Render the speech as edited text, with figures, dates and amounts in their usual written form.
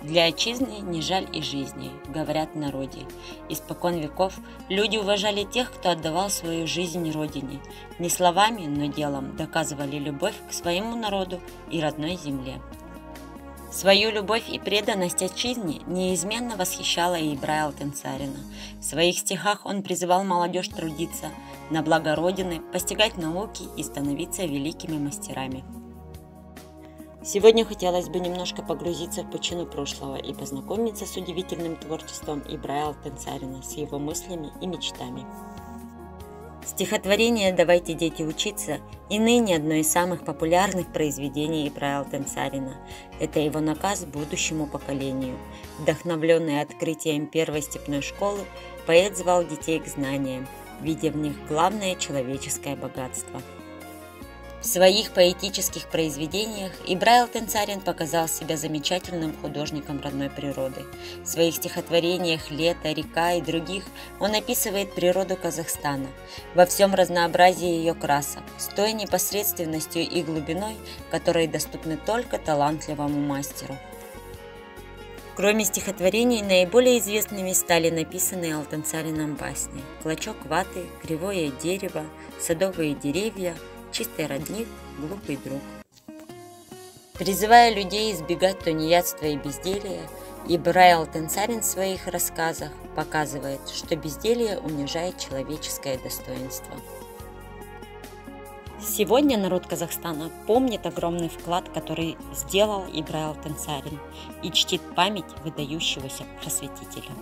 Для отчизны не жаль и жизни, говорят в народе. Испокон веков люди уважали тех, кто отдавал свою жизнь родине. Не словами, но делом доказывали любовь к своему народу и родной земле. Свою любовь и преданность отчизне неизменно восхищала и Ибрай Алтынсарина. В своих стихах он призывал молодежь трудиться на благо Родины, постигать науки и становиться великими мастерами. Сегодня хотелось бы немножко погрузиться в пучину прошлого и познакомиться с удивительным творчеством Ибрая Алтынсарина, с его мыслями и мечтами. Стихотворение «Давайте, дети, учиться» и ныне одно из самых популярных произведений Ибрая Алтынсарина. Это его наказ будущему поколению. Вдохновленный открытием первой степной школы, поэт звал детей к знаниям, видя в них главное человеческое богатство. В своих поэтических произведениях Ибрай Алтынсарин показал себя замечательным художником родной природы. В своих стихотворениях «Лето», «Река» и других он описывает природу Казахстана во всем разнообразии ее красок, с той непосредственностью и глубиной, которые доступны только талантливому мастеру. Кроме стихотворений, наиболее известными стали написанные Алтынсарином басни «Клочок ваты», «Кривое дерево», «Садовые деревья», «Чистый родник», «Глупый друг». Призывая людей избегать тунеядства и безделия, Ибрай Алтынсарин в своих рассказах показывает, что безделье унижает человеческое достоинство. Сегодня народ Казахстана помнит огромный вклад, который сделал Ибрай Алтынсарин, и чтит память выдающегося просветителя.